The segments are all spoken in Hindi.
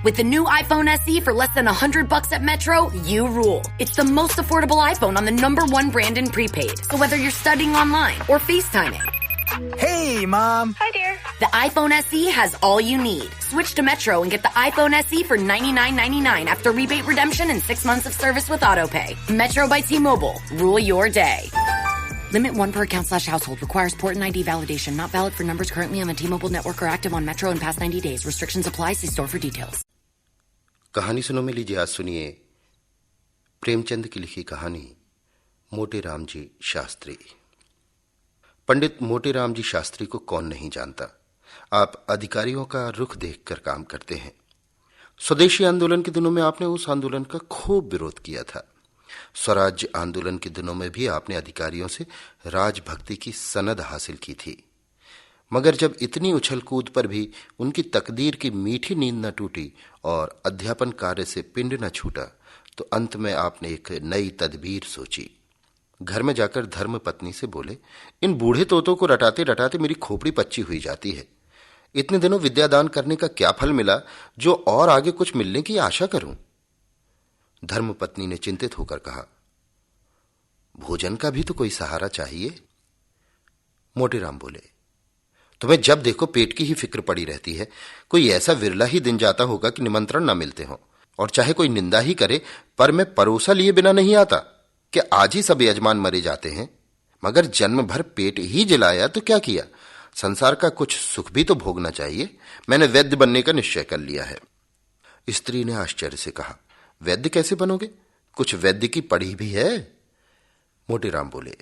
With the new iPhone SE for less than $100 at Metro, you rule. It's the most affordable iPhone on the #1 brand in prepaid. So whether you're studying online or FaceTiming. Hey, Mom. Hi, dear. The iPhone SE has all you need. Switch to Metro and get the iPhone SE for $99.99 after rebate redemption and 6 months of service with AutoPay. Metro by T-Mobile. Rule your day. Limit 1 per account/household. Requires port and ID validation. Not valid for numbers currently on the T-Mobile network or active on Metro in past 90 days. Restrictions apply. See store for details. कहानी सुनो में लीजिए, आज सुनिए प्रेमचंद की लिखी कहानी मोटे राम जी शास्त्री। पंडित मोटे राम जी शास्त्री को कौन नहीं जानता। आप अधिकारियों का रुख देखकर काम करते हैं। स्वदेशी आंदोलन के दिनों में आपने उस आंदोलन का खूब विरोध किया था। स्वराज्य आंदोलन के दिनों में भी आपने अधिकारियों से राजभक्ति की सनद हासिल की थी। मगर जब इतनी उछल कूद पर भी उनकी तकदीर की मीठी नींद न टूटी और अध्यापन कार्य से पिंड न छूटा, तो अंत में आपने एक नई तदबीर सोची। घर में जाकर धर्म पत्नी से बोले, इन बूढ़े तोतों को रटाते रटाते मेरी खोपड़ी पच्ची हुई जाती है। इतने दिनों विद्यादान करने का क्या फल मिला जो और आगे कुछ मिलने की आशा करूं। धर्म पत्नी ने चिंतित होकर कहा, भोजन का भी तो कोई सहारा चाहिए। मोटे राम बोले, तुम्हें जब देखो पेट की ही फिक्र पड़ी रहती है। कोई ऐसा विरला ही दिन जाता होगा कि निमंत्रण ना मिलते हो, और चाहे कोई निंदा ही करे पर मैं परोसा लिए बिना नहीं आता कि आज ही सब यजमान मरे जाते हैं। मगर जन्म भर पेट ही जलाया तो क्या किया, संसार का कुछ सुख भी तो भोगना चाहिए। मैंने वैद्य बनने का निश्चय कर लिया है। स्त्री ने आश्चर्य से कहा, वैद्य कैसे बनोगे? कुछ वैद्य की पढ़ी भी है? मोटे राम बोले,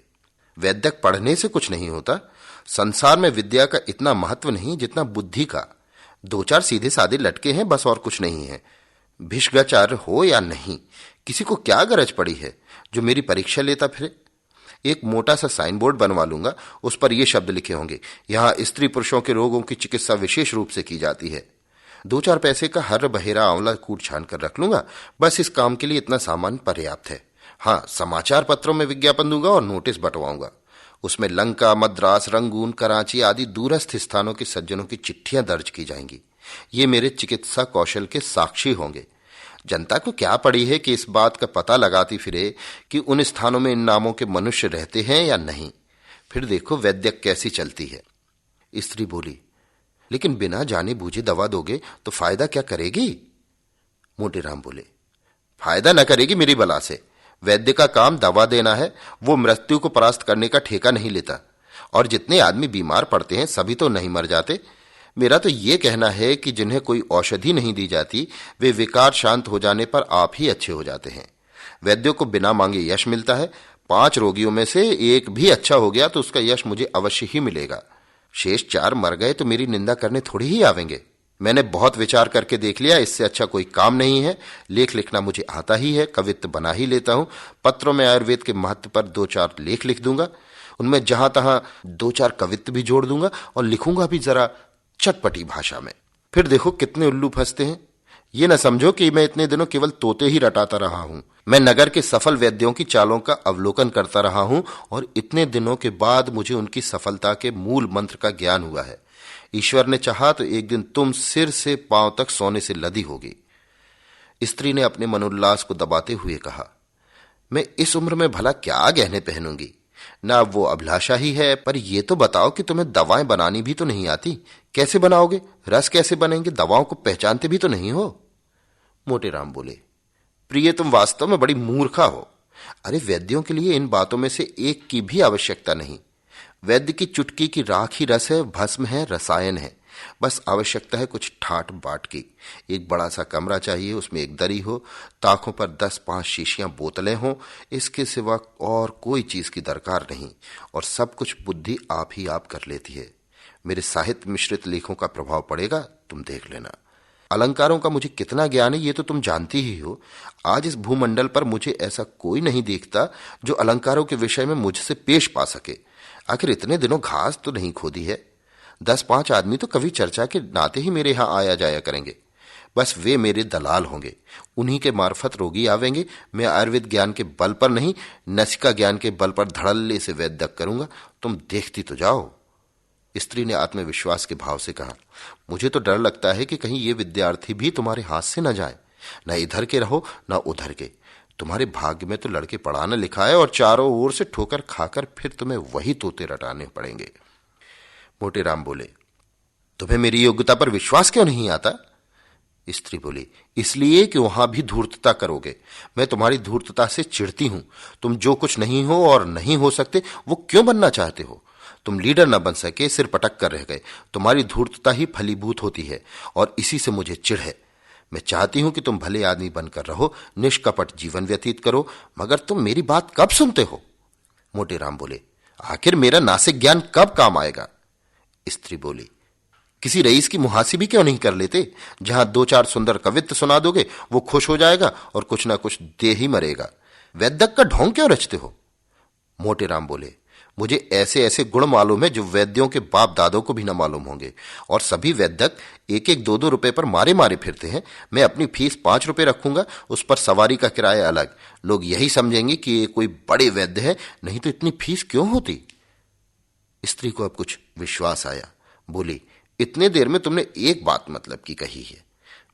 वैद्यक पढ़ने से कुछ नहीं होता। संसार में विद्या का इतना महत्व नहीं जितना बुद्धि का। 2-4 सीधे साधे लटके हैं, बस और कुछ नहीं है। भिष्गाचार्य हो या नहीं, किसी को क्या गरज पड़ी है जो मेरी परीक्षा लेता फिरे। एक मोटा सा साइन बोर्ड बनवा लूंगा, उस पर ये शब्द लिखे होंगे, यहां स्त्री पुरुषों के रोगों की चिकित्सा विशेष रूप से की जाती है। 2-4 पैसे का हर बहेरा आंवला कूट छान कर रख लूंगा। बस इस काम के लिए इतना सामान पर्याप्त है। हाँ, समाचार पत्रों में विज्ञापन दूंगा और नोटिस बंटवाऊंगा। उसमें लंका, मद्रास, रंगून, कराची आदि दूरस्थ स्थानों के सज्जनों की चिट्ठियां दर्ज की जाएंगी। ये मेरे चिकित्सा कौशल के साक्षी होंगे। जनता को क्या पड़ी है कि इस बात का पता लगाती फिरे कि उन स्थानों में इन नामों के मनुष्य रहते हैं या नहीं। फिर देखो वैद्यक कैसी चलती है। स्त्री बोली, लेकिन बिना जाने बूझे दवा दोगे तो फायदा क्या करेगी? मोटे राम बोले, फायदा न करेगी मेरी बला से। वैद्य का काम दवा देना है, वो मृत्यु को परास्त करने का ठेका नहीं लेता। और जितने आदमी बीमार पड़ते हैं सभी तो नहीं मर जाते। मेरा तो ये कहना है कि जिन्हें कोई औषधि नहीं दी जाती, वे विकार शांत हो जाने पर आप ही अच्छे हो जाते हैं। वैद्यों को बिना मांगे यश मिलता है। 5 रोगियों में से एक भी अच्छा हो गया तो उसका यश मुझे अवश्य ही मिलेगा। शेष 4 मर गए तो मेरी निंदा करने थोड़ी ही आवेंगे। मैंने बहुत विचार करके देख लिया, इससे अच्छा कोई काम नहीं है। लेख लिखना मुझे आता ही है, कवित्व बना ही लेता हूं। पत्रों में आयुर्वेद के महत्व पर 2-4 लेख लिख दूंगा। उनमें जहां तहां 2-4 कवित्व भी जोड़ दूंगा और लिखूंगा भी जरा चटपटी भाषा में। फिर देखो कितने उल्लू फंसते हैं। ये न समझो कि मैं इतने दिनों केवल तोते ही रटाता रहा हूं। मैं नगर के सफल वैद्यों की चालों का अवलोकन करता रहा हूं और इतने दिनों के बाद मुझे उनकी सफलता के मूल मंत्र का ज्ञान हुआ है। ईश्वर ने चाहा तो एक दिन तुम सिर से पांव तक सोने से लदी होगी। स्त्री ने अपने मनोल्लास को दबाते हुए कहा, मैं इस उम्र में भला क्या गहने पहनूंगी? ना वो अभिलाषा ही है। पर ये तो बताओ कि तुम्हें दवाएं बनानी भी तो नहीं आती। कैसे बनाओगे? रस कैसे बनेंगे? दवाओं को पहचानते भी तो नहीं हो। मोटे राम बोले, प्रिय तुम वास्तव में बड़ी मूर्खा हो। अरे वैद्यों के लिए इन बातों में से एक की भी आवश्यकता नहीं। वैद्य की चुटकी की राख ही रस है, भस्म है, रसायन है। बस आवश्यकता है कुछ ठाट बाट की। एक बड़ा सा कमरा चाहिए, उसमें एक दरी हो, ताकों पर 10-5 शीशियां बोतलें हों। इसके सिवा और कोई चीज की दरकार नहीं, और सब कुछ बुद्धि आप ही आप कर लेती है। मेरे साहित्य मिश्रित लेखों का प्रभाव पड़ेगा, तुम देख लेना। अलंकारों का मुझे कितना ज्ञान है ये तो तुम जानती ही हो। आज इस भूमंडल पर मुझे ऐसा कोई नहीं देखता जो अलंकारों के विषय में मुझसे पेश पा सके। आखिर इतने दिनों घास तो नहीं खोदी है। 10-5 आदमी तो कवि चर्चा के नाते ही मेरे यहां आया जाया करेंगे। बस वे मेरे दलाल होंगे, उन्हीं के मार्फत रोगी आवेंगे। मैं आयुर्वेद ज्ञान के बल पर नहीं, नसिका ज्ञान के बल पर धड़ल्ले से वैद्यक करूंगा। तुम देखती तो जाओ। स्त्री ने आत्मविश्वास के भाव से कहा, मुझे तो डर लगता है कि कहीं ये विद्यार्थी भी तुम्हारे हाथ से न जाए। न इधर के रहो न उधर के। तुम्हारे भाग्य में तो लड़के पढ़ाना लिखा है और चारों ओर से ठोकर खाकर फिर तुम्हें वही तोते रटाने पड़ेंगे। मोटेराम बोले, तुम्हें मेरी योग्यता पर विश्वास क्यों नहीं आता? स्त्री बोली, इसलिए कि वहां भी धूर्तता करोगे। मैं तुम्हारी धूर्तता से चिढ़ती हूं। तुम जो कुछ नहीं हो और नहीं हो सकते वो क्यों बनना चाहते हो? तुम लीडर न बन सके, सिर पटक कर रह गए। तुम्हारी धूर्तता ही फलीभूत होती है और इसी से मुझे चिढ़ है। मैं चाहती हूं कि तुम भले आदमी बनकर रहो, निष्कपट जीवन व्यतीत करो, मगर तुम मेरी बात कब सुनते हो? मोटेराम बोले, आखिर मेरा नासिक ज्ञान कब काम आएगा? स्त्री बोली, किसी रईस की मुहासी भी क्यों नहीं कर लेते? जहां 2-4 सुंदर कवित्व सुना दोगे वो खुश हो जाएगा और कुछ ना कुछ दे ही मरेगा। वैद्यक का ढोंग क्यों रचते हो? मोटेराम बोले, मुझे ऐसे ऐसे गुण मालूम है जो वैद्यों के बाप दादों को भी न मालूम होंगे, और सभी वैद्यक 1-1 2-2 रुपए पर मारे मारे फिरते हैं। मैं अपनी फीस 5 रुपए रखूंगा, उस पर सवारी का किराया अलग। लोग यही समझेंगे कि ये कोई बड़े वैद्य है, नहीं तो इतनी फीस क्यों होती? स्त्री को अब कुछ विश्वास आया। बोली, इतने देर में तुमने एक बात मतलब की कही है,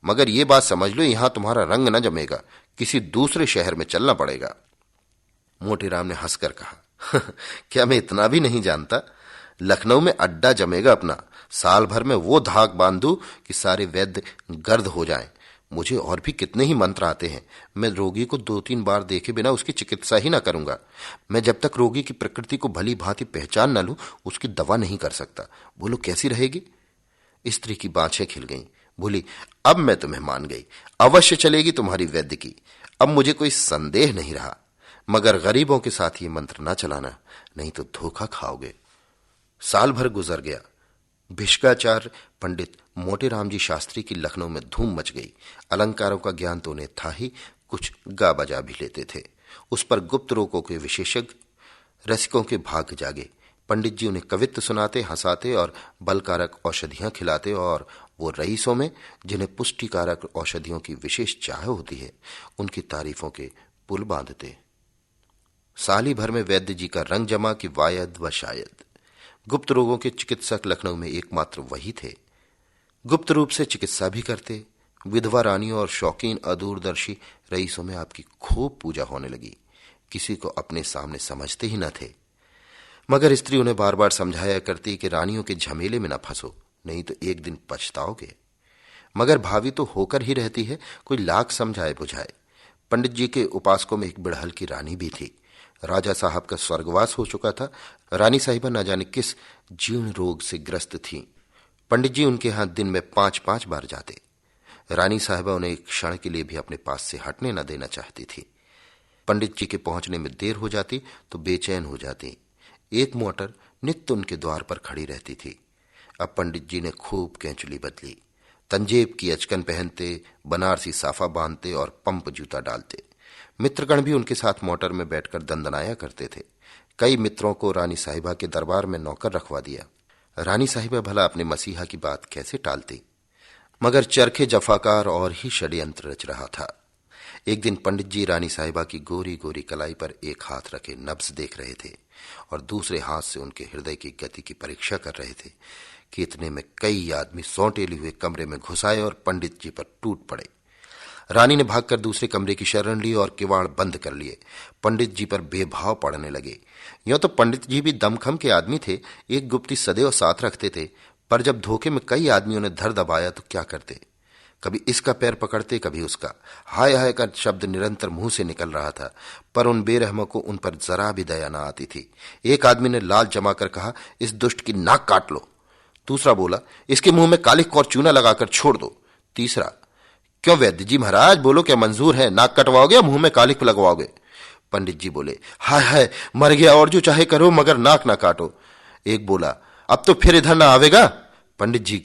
मगर ये बात समझ लो, यहां तुम्हारा रंग न जमेगा, किसी दूसरे शहर में चलना पड़ेगा। मोटेराम ने हंसकर कहा, क्या मैं इतना भी नहीं जानता? लखनऊ में अड्डा जमेगा अपना। साल भर में वो धाक बांधू कि सारे वैद्य गर्द हो जाएं। मुझे और भी कितने ही मंत्र आते हैं। मैं रोगी को 2-3 बार देखे बिना उसकी चिकित्सा ही ना करूंगा। मैं जब तक रोगी की प्रकृति को भली भांति पहचान न लूं, उसकी दवा नहीं कर सकता। बोलो कैसी रहेगी? स्त्री की बाँछें खिल गईं। बोली, अब मैं तुम्हें मान गई। अवश्य चलेगी तुम्हारी वैद्य की। अब मुझे कोई संदेह नहीं रहा, मगर गरीबों के साथ ये मंत्र ना चलाना, नहीं तो धोखा खाओगे। साल भर गुजर गया। भिष्काचार्य पंडित मोटेराम जी शास्त्री की लखनऊ में धूम मच गई। अलंकारों का ज्ञान तो उन्हें था ही, कुछ गा बजा भी लेते थे। उस पर गुप्त रोगों के विशेषज्ञ, रसिकों के भाग जागे। पंडित जी उन्हें कवित्व सुनाते, हंसाते और बलकारक औषधियां खिलाते, और वो रईसों में जिन्हें पुष्टिकारक औषधियों की विशेष चाह होती है, उनकी तारीफों के पुल बांधते। साली भर में वैद्य जी का रंग जमा कि वायद व शायद। गुप्त रोगों के चिकित्सक लखनऊ में एकमात्र वही थे। गुप्त रूप से चिकित्सा भी करते। विधवा रानियों और शौकीन अदूरदर्शी रईसों में आपकी खूब पूजा होने लगी। किसी को अपने सामने समझते ही न थे, मगर स्त्री उन्हें बार बार समझाया करती कि रानियों के झमेले में न फंसो, नहीं तो एक दिन पछताओगे। मगर भावी तो होकर ही रहती है, कोई लाख समझाए बुझाए। पंडित जी के उपासकों में एक बिड़हल की रानी भी थी। राजा साहब का स्वर्गवास हो चुका था। रानी साहिबा न जाने किस जीर्ण रोग से ग्रस्त थीं। पंडित जी उनके यहां दिन में 5-5 बार जाते। रानी साहिबा उन्हें एक क्षण के लिए भी अपने पास से हटने न देना चाहती थी। पंडित जी के पहुंचने में देर हो जाती तो बेचैन हो जाती। एक मोटर नित्य उनके द्वार पर खड़ी रहती थी। अब पंडित जी ने खूब कैंचुली बदली। तंजेब की अचकन पहनते, बनारसी साफा बांधते और पंप जूता डालते। मित्रगण भी उनके साथ मोटर में बैठकर दंदनाया करते थे। कई मित्रों को रानी साहिबा के दरबार में नौकर रखवा दिया। रानी साहिबा भला अपने मसीहा की बात कैसे टालती, मगर चरखे जफाकार और ही षड्यंत्र रच रहा था। एक दिन पंडित जी रानी साहिबा की गोरी गोरी कलाई पर एक हाथ रखे नब्ज देख रहे थे और दूसरे हाथ से उनके हृदय की गति की परीक्षा कर रहे थे कि इतने में कई आदमी सौंटेले हुए कमरे में घुस आए और पंडित जी पर टूट पड़े। रानी ने भागकर दूसरे कमरे की शरण ली और किवाड़ बंद कर लिए। पंडित जी पर बेभाव पड़ने लगे। यूं तो पंडित जी भी दमखम के आदमी थे, एक गुप्ती सदैव साथ रखते थे, पर जब धोखे में कई आदमियों ने धर दबाया तो क्या करते? कभी इसका पैर पकड़ते, कभी उसका। हाय हाय का शब्द निरंतर मुंह से निकल रहा था, पर उन बेरहमों को उन पर जरा भी दया न आती थी। एक आदमी ने लाल जमाकर कहा, इस दुष्ट की नाक काट लो। दूसरा बोला, इसके मुंह में कालिख और चूना लगाकर छोड़ दो। तीसरा, क्यों वैद्य जी महाराज, बोलो क्या मंजूर है? नाक कटवाओगे या मुंह में कालिख लगवाओगे? पंडित जी बोले, हाय हाय मर गया, और जो चाहे करो मगर नाक ना काटो। एक बोला, अब तो फिर इधर ना आवेगा? पंडित जी,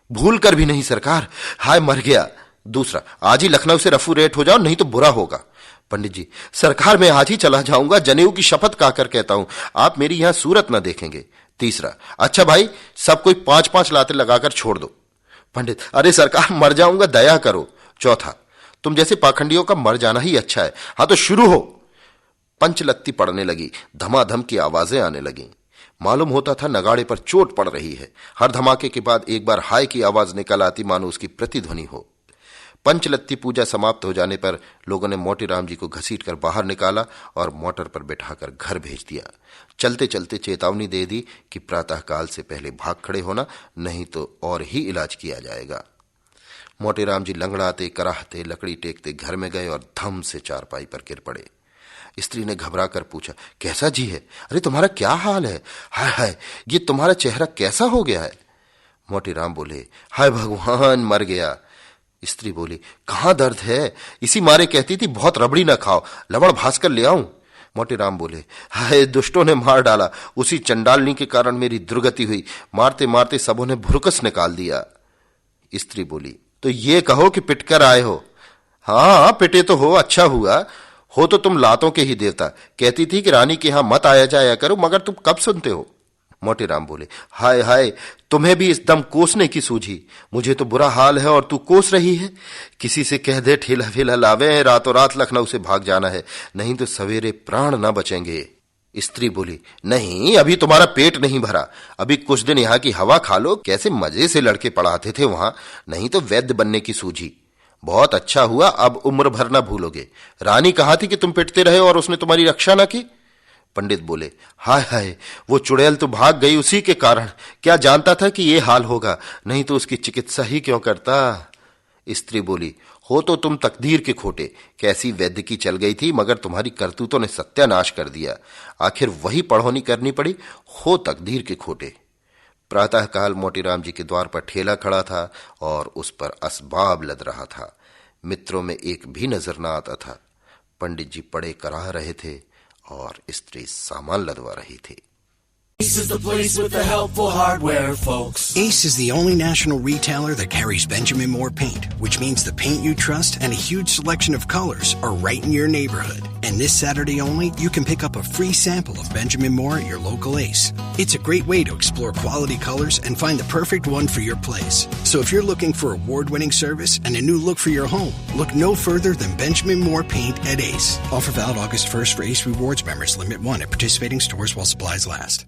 भूल कर भी नहीं सरकार, हाय मर गया। दूसरा, आज ही लखनऊ से रफू रेट हो जाओ, नहीं तो बुरा होगा। पंडित जी, सरकार मैं आज ही चला जाऊंगा, जनेऊ की शपथ खाकर कहता हूं, आप मेरी यहां सूरत न देखेंगे। तीसरा, अच्छा भाई सब कोई 5-5 लाते लगाकर छोड़ दो। पंडित, अरे सरकार मर जाऊंगा, दया करो। चौथा, तुम जैसे पाखंडियों का मर जाना ही अच्छा है। हाँ तो शुरू हो। पंचलत्ती पड़ने लगी, धमाधम की आवाजें आने लगी। मालूम होता था नगाड़े पर चोट पड़ रही है। हर धमाके के बाद एक बार हाय की आवाज निकल आती, मानो उसकी प्रतिध्वनि हो। पंचलत्ती पूजा समाप्त हो जाने पर लोगों ने मोटेराम जी को घसीटकर बाहर निकाला और मोटर पर बैठाकर घर भेज दिया। चलते चलते चेतावनी दे दी कि प्रातःकाल से पहले भाग खड़े होना, नहीं तो और ही इलाज किया जाएगा। मोटेराम जी लंगड़ाते कराहते लकड़ी टेकते घर में गए और धम से चारपाई पर गिर पड़े। स्त्री ने घबरा कर पूछा, कैसा जी है? अरे तुम्हारा क्या हाल है? हाय हाय, ये तुम्हारा चेहरा कैसा हो गया है? मोटेराम बोले, हाय भगवान, मर गया। स्त्री बोली, कहां दर्द है? इसी मारे कहती थी बहुत रबड़ी ना खाओ, लवण भास्कर ले आऊं? मोटेराम बोले, हाय, दुष्टों ने मार डाला, उसी चंडालनी के कारण मेरी दुर्गति हुई, मारते मारते सबों ने भुरकस निकाल दिया। स्त्री बोली, तो ये कहो कि पिटकर आए हो? हाँ, पिटे तो हो, अच्छा हुआ। हो तो तुम लातों के ही देवता। कहती थी कि रानी के यहां मत आया जाया करो, मगर तुम कब सुनते हो? मोटेराम बोले, हाय हाय, तुम्हें भी इस दम कोसने की सूझी। मुझे तो बुरा हाल है और तू कोस रही है। किसी से कह दे ठेला वेला लावे, रातों रात लखनऊ से भाग जाना है, नहीं तो सवेरे प्राण न बचेंगे। स्त्री बोली, नहीं, अभी तुम्हारा पेट नहीं भरा, अभी कुछ दिन यहाँ की हवा खा लो। कैसे मजे से लड़के पढ़ाते थे वहां, नहीं तो वैद्य बनने की सूझी। बहुत अच्छा हुआ, अब उम्र भर न भूलोगे। रानी कहा थी कि तुम पिटते रहे और उसने तुम्हारी रक्षा न की। पंडित बोले, हाय हाय, वो चुड़ैल तो भाग गई उसी के कारण। क्या जानता था कि ये हाल होगा, नहीं तो उसकी चिकित्सा ही क्यों करता। स्त्री बोली, हो तो तुम तकदीर के खोटे। कैसी वैद्य की चल गई थी, मगर तुम्हारी करतूतों ने सत्यानाश कर दिया। आखिर वही पढ़ौनी करनी पड़ी, हो तकदीर के खोटे। प्रातःकाल मोटेराम जी के द्वार पर ठेला खड़ा था और उस पर असबाब लद रहा था। मित्रों में एक भी नजर न आता था। पंडित जी पड़े कराह रहे थे और स्त्री सामान लदवा रही थी। Ace is the place with the helpful hardware, folks. Ace is the only national retailer that carries Benjamin Moore paint, which means the paint you trust and a huge selection of colors are right in your neighborhood. And this Saturday only, you can pick up a free sample of Benjamin Moore at your local Ace. It's a great way to explore quality colors and find the perfect one for your place. So if you're looking for award-winning service and a new look for your home, look no further than Benjamin Moore paint at Ace. Offer valid August 1st for Ace Rewards members. Limit 1 at participating stores while supplies last.